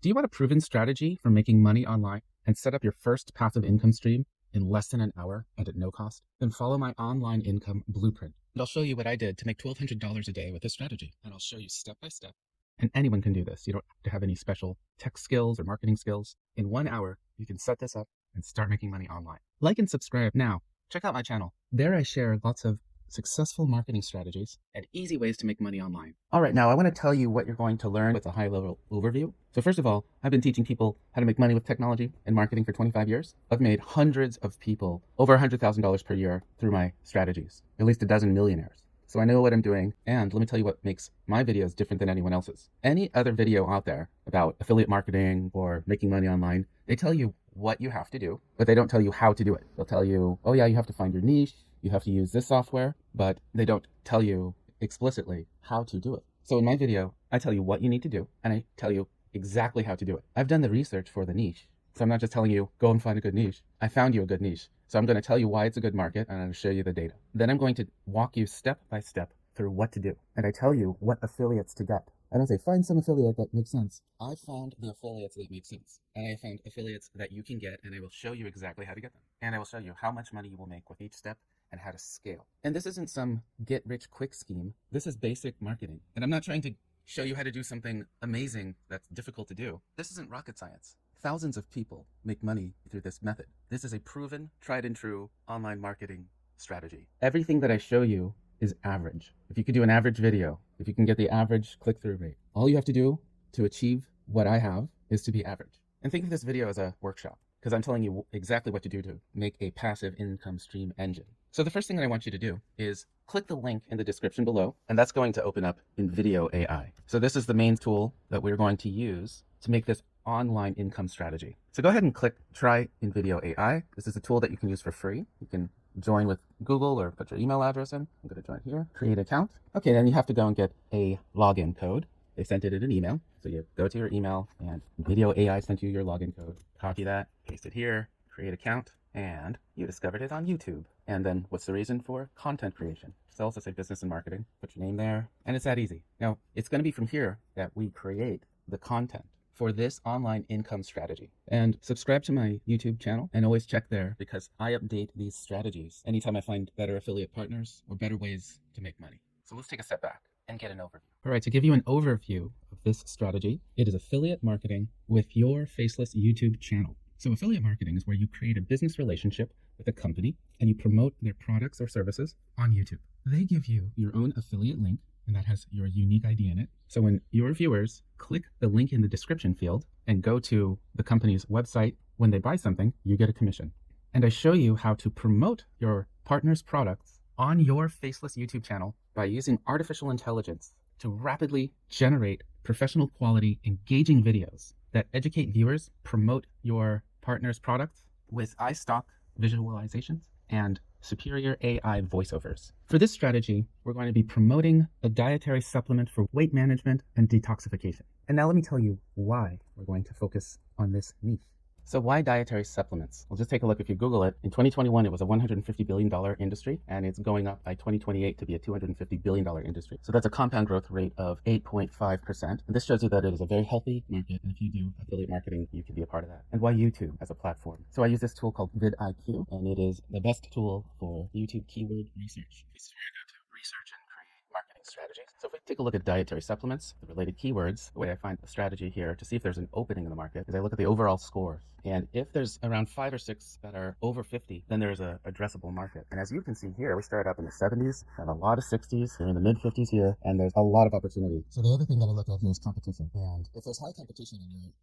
Do you want a proven strategy for making money online and set up your first passive income stream in less than an hour and at no cost? Then follow my online income blueprint. And I'll show you what I did to make $1,200 a day with this strategy. And I'll show you step by step. And anyone can do this. You don't have to have any special tech skills or marketing skills. In 1 hour, you can set this up and start making money online. Like and subscribe now. Check out my channel. There I share lots of successful marketing strategies and easy ways to make money online. All right, now I want to tell you what you're going to learn with a high-level overview. So first of all, I've been teaching people how to make money with technology and marketing for 25 years. I've made hundreds of people over $100,000 per year through my strategies, at least a dozen millionaires. So I know what I'm doing, and let me tell you what makes my videos different than anyone else's. Any other video out there about affiliate marketing or making money online, they tell you what you have to do, but they don't tell you how to do it. They'll tell you, oh yeah, you have to find your niche, you have to use this software, but they don't tell you explicitly how to do it. So in my video, I tell you what you need to do, and I tell you exactly how to do it. I've done the research for the niche. So I'm not just telling you, go and find a good niche. I found you a good niche. So I'm going to tell you why it's a good market, and I'm going to show you the data. Then I'm going to walk you step by step through what to do. And I tell you what affiliates to get. I don't say, find some affiliate that makes sense. I found the affiliates that make sense. And I found affiliates that you can get, and I will show you exactly how to get them. And I will show you how much money you will make with each step and how to scale. And this isn't some get-rich-quick scheme. This is basic marketing. And I'm not trying to show you how to do something amazing that's difficult to do. This isn't rocket science. Thousands of people make money through this method. This is a proven, tried and true online marketing strategy. Everything that I show you is average. If you could do an average video, if you can get the average click-through rate, all you have to do to achieve what I have is to be average. And think of this video as a workshop, because I'm telling you exactly what to do to make a passive income stream engine. So the first thing that I want you to do is click the link in the description below, and that's going to open up Invideo AI. So this is the main tool that we're going to use to make this online income strategy. So go ahead and click try Invideo AI. This is a tool that you can use for free. You can join with Google or put your email address in. I'm going to join here, create an account. Okay, then you have to go and get a login code. They sent it in an email. So you go to your email and Invideo AI sent you your login code. Copy that, paste it here, create account, and you discovered it on YouTube. And then what's the reason for content creation? So also say business and marketing, put your name there, and it's that easy. Now, it's going to be from here that we create the content for this online income strategy. And subscribe to my YouTube channel and always check there because I update these strategies anytime I find better affiliate partners or better ways to make money. So let's take a step back and get an overview. All right, to give you an overview of this strategy, it is affiliate marketing with your faceless YouTube channel. So affiliate marketing is where you create a business relationship with a company and you promote their products or services on YouTube. They give you your own affiliate link, and that has your unique ID in it. So when your viewers click the link in the description field and go to the company's website, when they buy something, you get a commission. And I show you how to promote your partner's products on your faceless YouTube channel by using artificial intelligence to rapidly generate professional quality, engaging videos that educate viewers, promote your partner's products with iStock visualizations and superior AI voiceovers. For this strategy, we're going to be promoting a dietary supplement for weight management and detoxification. And now let me tell you why we're going to focus on this niche. So why dietary supplements? Well, just take a look. If you Google it, in 2021, it was a $150 billion industry, and it's going up by 2028 to be a $250 billion industry. So that's a compound growth rate of 8.5%. And this shows you that it is a very healthy market. And if you do affiliate marketing, you can be a part of that. And why YouTube as a platform? So I use this tool called VidIQ, and it is the best tool for YouTube keyword research. This is where you go to research and create marketing strategies. So if we take a look at dietary supplements, the related keywords, the way I find the strategy here to see if there's an opening in the market is I look at the overall scores. And if there's around 5 or 6 that are over 50, then there's a addressable market. And as you can see here, we started up in the 70s, have a lot of 60s, we're in the mid 50s here, and there's a lot of opportunity. So the other thing that I look at here is competition. And if there's high competition and you're new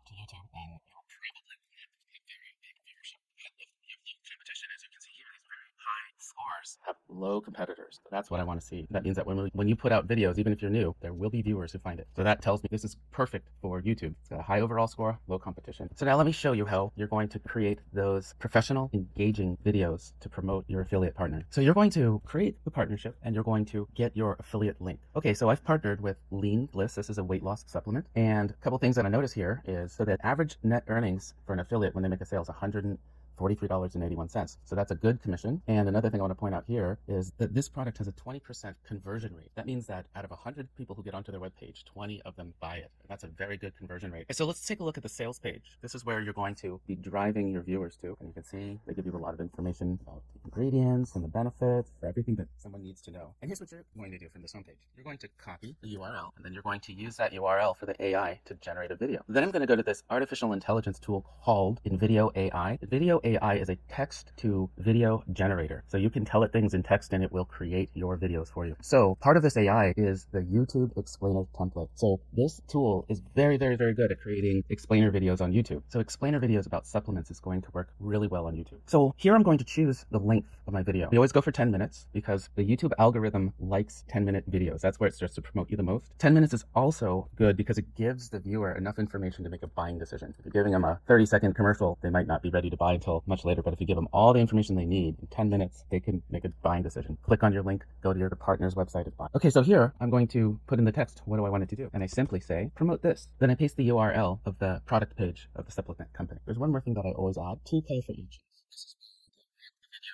to YouTube, then you'll probably have a very big viewership. If you have low competition, as you can see here, these very high scores have low competitors. So that's what I want to see. That means that when you put out videos, even if you're new, there will be viewers who find it. So that tells me this is perfect for YouTube. It's got a high overall score, low competition. So now let me show you how you're going to create those professional, engaging videos to promote your affiliate partner. So you're going to create the partnership and you're going to get your affiliate link. Okay, so I've partnered with Lean Bliss. This is a weight loss supplement. And a couple things that I notice here is so that average net earnings for an affiliate when they make a sale is $43.81. So that's a good commission. And another thing I want to point out here is that this product has a 20% conversion rate. That means that out of 100 people who get onto their webpage, 20 of them buy it. And that's a very good conversion rate. So let's take a look at the sales page. This is where you're going to be driving your viewers to. And you can see they give you a lot of information about the ingredients and the benefits for everything that someone needs to know. And here's what you're going to do from this homepage. You're going to copy the URL, and then you're going to use that URL for the AI to generate a video. Then I'm going to go to this artificial intelligence tool called Invideo AI. Invideo AI is a text to video generator. So you can tell it things in text and it will create your videos for you. So part of this AI is the YouTube explainer template. So this tool is very, very, very good at creating explainer videos on YouTube. So explainer videos about supplements is going to work really well on YouTube. So here I'm going to choose the length of my video. We always go for 10 minutes because the YouTube algorithm likes 10-minute videos. That's where it starts to promote you the most. 10 minutes is also good because it gives the viewer enough information to make a buying decision. If you're giving them a 30-second commercial, they might not be ready to buy until much later. But if you give them all the information they need in 10 minutes, they can make a buying decision. Click on your link, go to your partner's website and buy. Okay, so here I'm going to put in the text, what do I want it to do? And I simply say, promote this. Then I paste the URL of the product page of the supplement company. There's one more thing that I always add, to pay for each. This is the video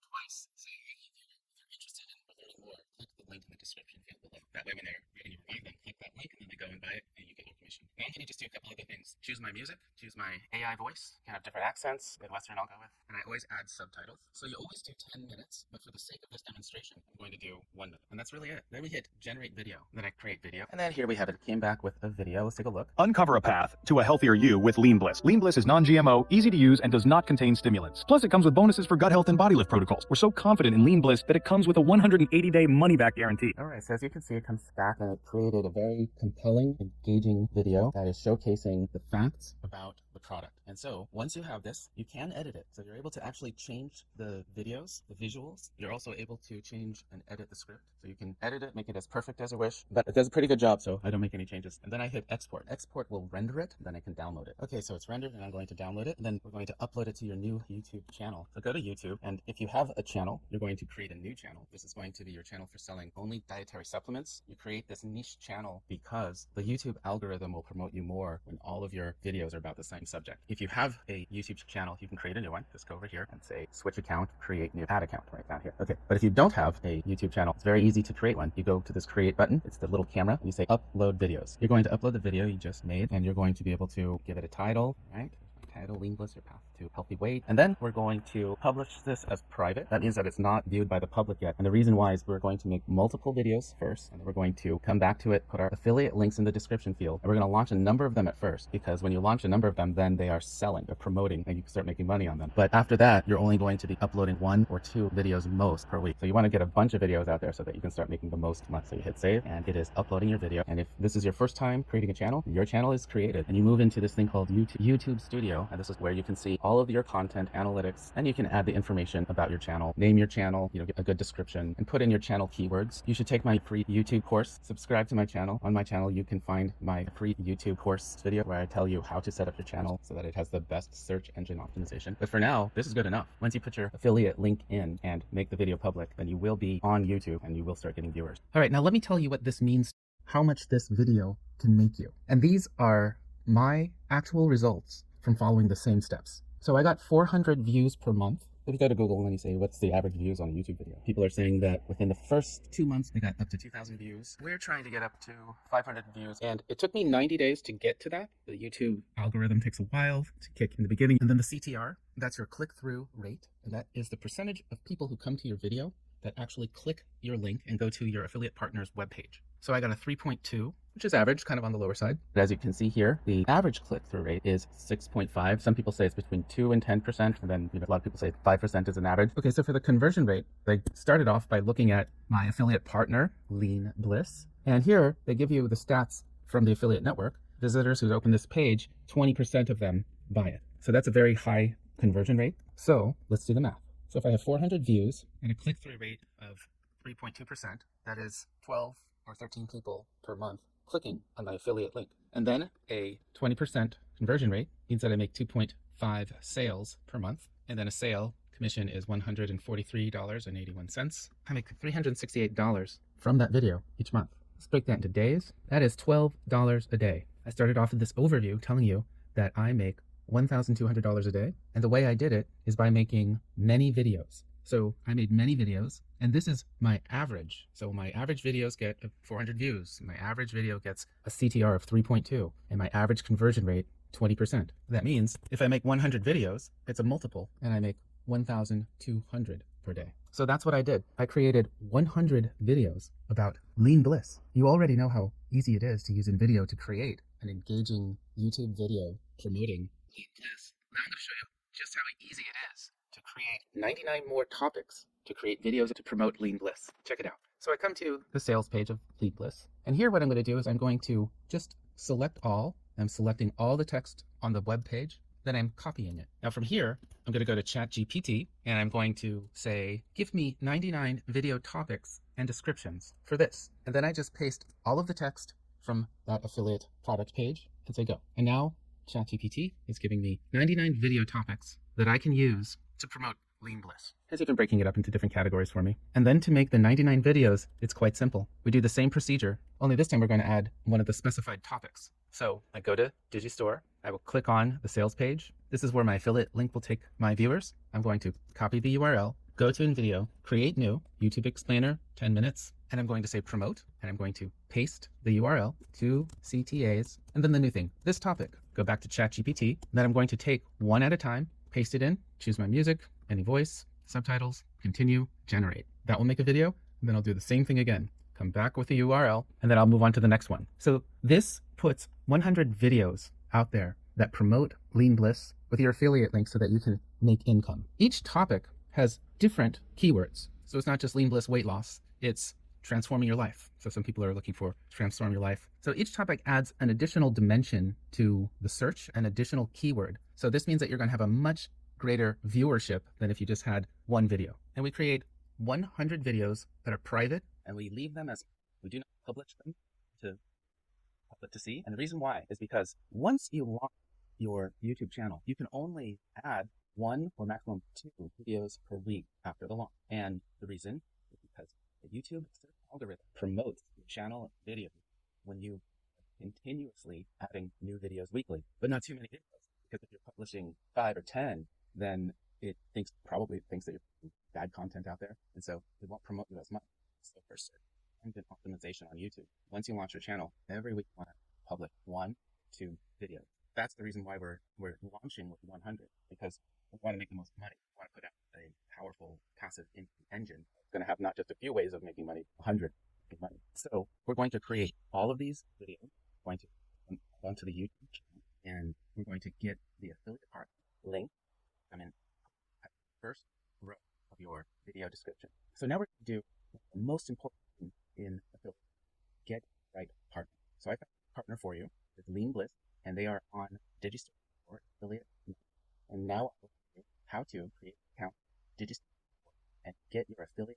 twice. Say, hey, if you're interested in learning more, click the link in the description field below. That way when they're ready to buy them, click that link and then they go and buy it and you get your commission. Now I'm going to just do a couple other things. Choose my music, choose my AI voice. You can have different accents. Midwestern I'll go with. And I always add subtitles. So you always do 10 minutes, but for the sake of this demonstration, I'm going to do 1 minute. And that's really it. Then we hit generate video. Then I create video. And then here we have it. It came back with a video. Let's take a look. Uncover a path to a healthier you with Lean Bliss. Lean Bliss is non-GMO, easy to use, and does not contain stimulants. Plus, it comes with bonuses for gut health and body lift protocols. We're so confident in Lean Bliss that it comes with a 180-day money-back guarantee. All right, so as you can see, it comes back and it created a very compelling, engaging video that is showcasing the facts about the product. And so once you have this, you can edit it. So you're able to actually change the videos, the visuals. You're also able to change and edit the script. So you can edit it, make it as perfect as you wish, but it does a pretty good job, so I don't make any changes. And then I hit export. Export will render it, then I can download it. Okay, so it's rendered and I'm going to download it, and then we're going to upload it to your new YouTube channel. So go to YouTube, and if you have a channel, you're going to create a new channel. This is going to be your channel for selling only dietary supplements. You create this niche channel because the YouTube algorithm will promote you more when all of your videos are about the same subject. If you have a YouTube channel, you can create a new one. Just go over here and say switch account, create new ad account right down here. Okay, but if you don't have a YouTube channel, it's very easy to create one. You go to this create button, it's the little camera, and you say upload videos. You're going to upload the video you just made, and you're going to be able to give it a title, right? Title, Lean Bliss, your path to healthy weight. And then we're going to publish this as private. That means that it's not viewed by the public yet. And the reason why is we're going to make multiple videos first, and then we're going to come back to it, put our affiliate links in the description field. And we're going to launch a number of them at first, because when you launch a number of them, then they are selling, they're promoting, and you can start making money on them. But after that, you're only going to be uploading 1 or 2 videos most per week. So you want to get a bunch of videos out there so that you can start making the most money. So you hit save, and it is uploading your video. And if this is your first time creating a channel, your channel is created, and you move into this thing called YouTube Studio. And this is where you can see all of your content analytics, and you can add the information about your channel, name your channel, get a good description, and put in your channel keywords. You should take my free YouTube course, subscribe to my channel. On my channel, you can find my free YouTube course video where I tell you how to set up your channel so that it has the best search engine optimization. But for now, this is good enough. Once you put your affiliate link in and make the video public, then you will be on YouTube and you will start getting viewers. All right, now let me tell you what this means, how much this video can make you. And these are my actual results from following the same steps. So I got 400 views per month. If you go to Google and you say, what's the average views on a YouTube video? People are saying that within the first 2 months, they got up to 2,000 views. We're trying to get up to 500 views. And it took me 90 days to get to that. The YouTube algorithm takes a while to kick in the beginning. And then the CTR, that's your click-through rate. And that is the percentage of people who come to your video that actually click your link and go to your affiliate partner's webpage. So I got a 3.2, which is average, kind of on the lower side. But as you can see here, the average click-through rate is 6.5. Some people say it's between 2 and 10%, and then a lot of people say 5% is an average. Okay, so for the conversion rate, they started off by looking at my affiliate partner, Lean Bliss. And here, they give you the stats from the affiliate network. Visitors who open this page, 20% of them buy it. So that's a very high conversion rate. So let's do the math. So if I have 400 views and a click-through rate of 3.2%, that is 12 or 13 people per month clicking on my affiliate link. And then a 20% conversion rate means that I make 2.5 sales per month. And then a sale commission is $143.81. I make $368 from that video each month. Let's break that into days. That is $12 a day. I started off with this overview telling you that I make $1,200 a day. And the way I did it is by making many videos. So I made many videos, and this is my average. So my average videos get 400 views. My average video gets a CTR of 3.2, and my average conversion rate 20%. That means if I make 100 videos, it's a multiple, and I make 1,200 per day. So that's what I did. I created 100 videos about lean bliss. You already know how easy it is to use Invideo to create an engaging YouTube video promoting lean bliss. Now I'm going to show you just how easy it is to create 99 more topics to create videos to promote lean bliss. Check it out. So I come to the sales page of Lean Bliss, and here what I'm going to do is I'm going to just select all. I'm selecting all the text on the web page, then I'm copying it. Now from here, I'm going to go to ChatGPT, and I'm going to say, give me 99 video topics and descriptions for this. And then I just paste all of the text from that affiliate product page and say go. And now ChatGPT is giving me 99 video topics that I can use to promote lean bliss. It's even breaking it up into different categories for me. And then to make the 99 videos, it's quite simple. We do the same procedure, only this time we're going to add one of the specified topics. So I go to Digistore, I will click on the sales page. This is where my affiliate link will take my viewers. I'm going to copy the URL, go to Invideo, create new, YouTube explainer, 10 minutes, and I'm going to say promote, and I'm going to paste the URL, 2 CTAs, and then the new thing, this topic. Go back to ChatGPT, then I'm going to take one at a time, paste it in, choose my music, any voice, subtitles, continue, generate. That will make a video, and then I'll do the same thing again. Come back with the URL, and then I'll move on to the next one. So this puts 100 videos out there that promote lean bliss with your affiliate link so that you can make income. Each topic has different keywords. So it's not just lean bliss weight loss, it's transforming your life. So some people are looking for transform your life. So each topic adds an additional dimension to the search, an additional keyword. So this means that you're going to have a much greater viewership than if you just had one video. And we create 100 videos that are private, and we leave them as, we do not publish them to public to see. And the reason why is because once you launch your YouTube channel, you can only add 1 or maximum 2 videos per week after the launch. And the reason is because the YouTube algorithm promotes your channel video when you are continuously adding new videos weekly, but not too many videos. Because if you're publishing 5 or 10, then it probably thinks that you're putting bad content out there, and so it won't promote you as much. So for search engine optimization on YouTube, once you launch your channel, every week you want to publish 1, 2 videos. That's the reason why we're launching with 100, because we want to make the most money. We want to put out a powerful passive income engine. It's going to have not just a few ways of making money, 100 making money. So we're going to create all of these videos, we're going to put onto the YouTube channel, and we're going to get the affiliate part link come in at the first row of your video description. So now we're going to do the most important thing in affiliate, get the right partner. So I found a partner for you with Lean Bliss, and they are on Digistore or affiliate. And now I'll show you how to create an account Digistore and get your affiliate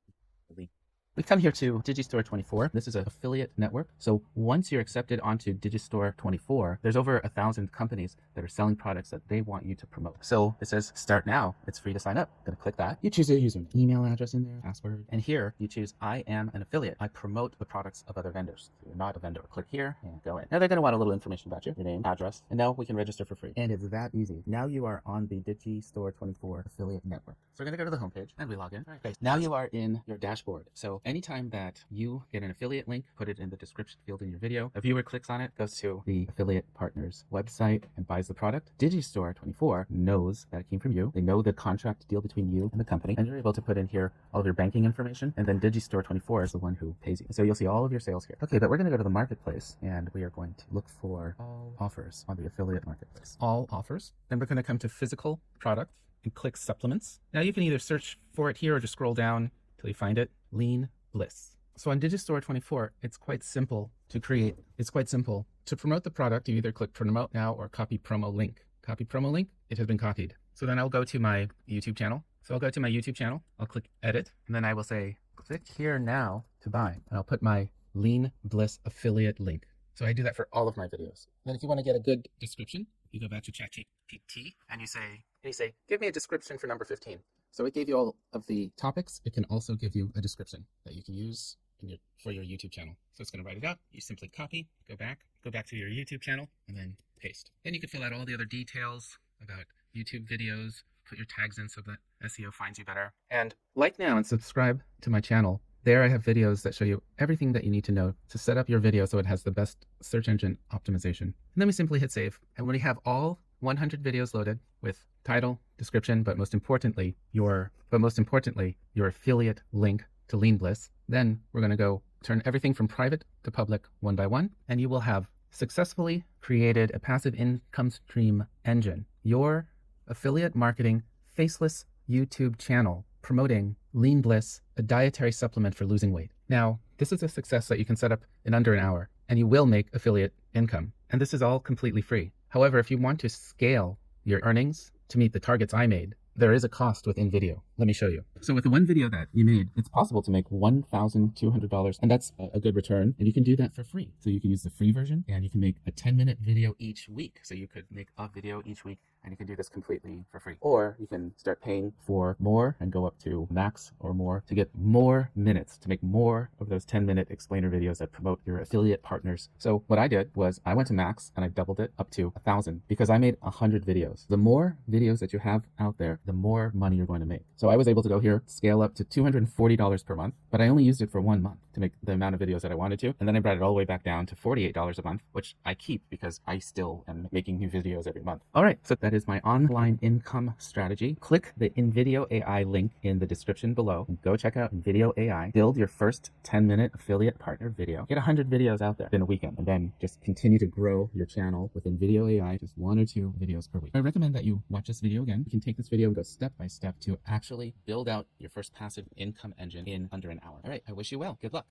link. We come here to Digistore 24. This is an affiliate network. So once you're accepted onto Digistore 24, there's over 1,000 companies that are selling products that they want you to promote. So it says start now. It's free to sign up. I'm going to click that. You choose your username, email address in there, password. And here you choose I am an affiliate. I promote the products of other vendors. So you're not a vendor. Click here and go in. Now they're going to want a little information about you, your name, address, and now we can register for free. And it's that easy. Now you are on the Digistore 24 affiliate network. So we're going to go to the homepage and we log in. All right, great. Now you are in your dashboard. So anytime that you get an affiliate link, put it in the description field in your video. A viewer clicks on it, goes to the affiliate partner's website and buys the product. Digistore 24 knows that it came from you. They know the contract deal between you and the company, and you're able to put in here all of your banking information, and then Digistore 24 is the one who pays you. So you'll see all of your sales here. Okay, but we're going to go to the marketplace, and we are going to look for all offers on the affiliate marketplace. All offers. Then we're going to come to physical product and click supplements. Now you can either search for it here or just scroll down till you find it. Lean Bliss. So on Digistore 24, it's quite simple to create. It's quite simple to promote the product. You either click promote now or copy promo link. Copy promo link. It has been copied. So then I'll go to my YouTube channel. So I'll go to my YouTube channel. I'll click edit, and then I will say click here now to buy. And I'll put my Lean Bliss affiliate link. So I do that for all of my videos. Then if you want to get a good description, you go back to ChatGPT and you say, give me a description for number 15. So it gave you all of the topics. It can also give you a description that you can use for your YouTube channel. So it's going to write it out. You simply copy, go back to your YouTube channel, and then paste. Then you can fill out all the other details about YouTube videos, put your tags in so that SEO finds you better. And like now and subscribe to my channel. There I have videos that show you everything that you need to know to set up your video so it has the best search engine optimization. And then we simply hit save. And when we have all 100 videos loaded with title, description, but most importantly, your affiliate link to Lean Bliss, then we're going to go turn everything from private to public one by one, and you will have successfully created a passive income stream engine, your affiliate marketing faceless YouTube channel promoting Lean Bliss, a dietary supplement for losing weight. Now, this is a success that you can set up in under an hour, and you will make affiliate income. And this is all completely free. However, if you want to scale your earnings to meet the targets I made, there is a cost with Invideo. Let me show you. So with the one video that you made, it's possible to make $1,200, and that's a good return. And you can do that for free. So you can use the free version, and you can make a 10-minute video each week. So you could make a video each week, and you can do this completely for free. Or you can start paying for more and go up to max or more to get more minutes, to make more of those 10-minute explainer videos that promote your affiliate partners. So what I did was I went to max and I doubled it up to 1,000 because I made 100 videos. The more videos that you have out there, the more money you're going to make. So I was able to go here, scale up to $240 per month, but I only used it for 1 month to make the amount of videos that I wanted to. And then I brought it all the way back down to $48 a month, which I keep because I still am making new videos every month. All right, so that is my online income strategy. Click the Invideo AI link in the description below and go check out Invideo AI. Build your first 10-minute affiliate partner video. Get 100 videos out there in a weekend, and then just continue to grow your channel with Invideo AI, just 1 or 2 videos per week. I recommend that you watch this video again. You can take this video and go step by step to actually build out your first passive income engine in under an hour. All right, I wish you well. Good luck.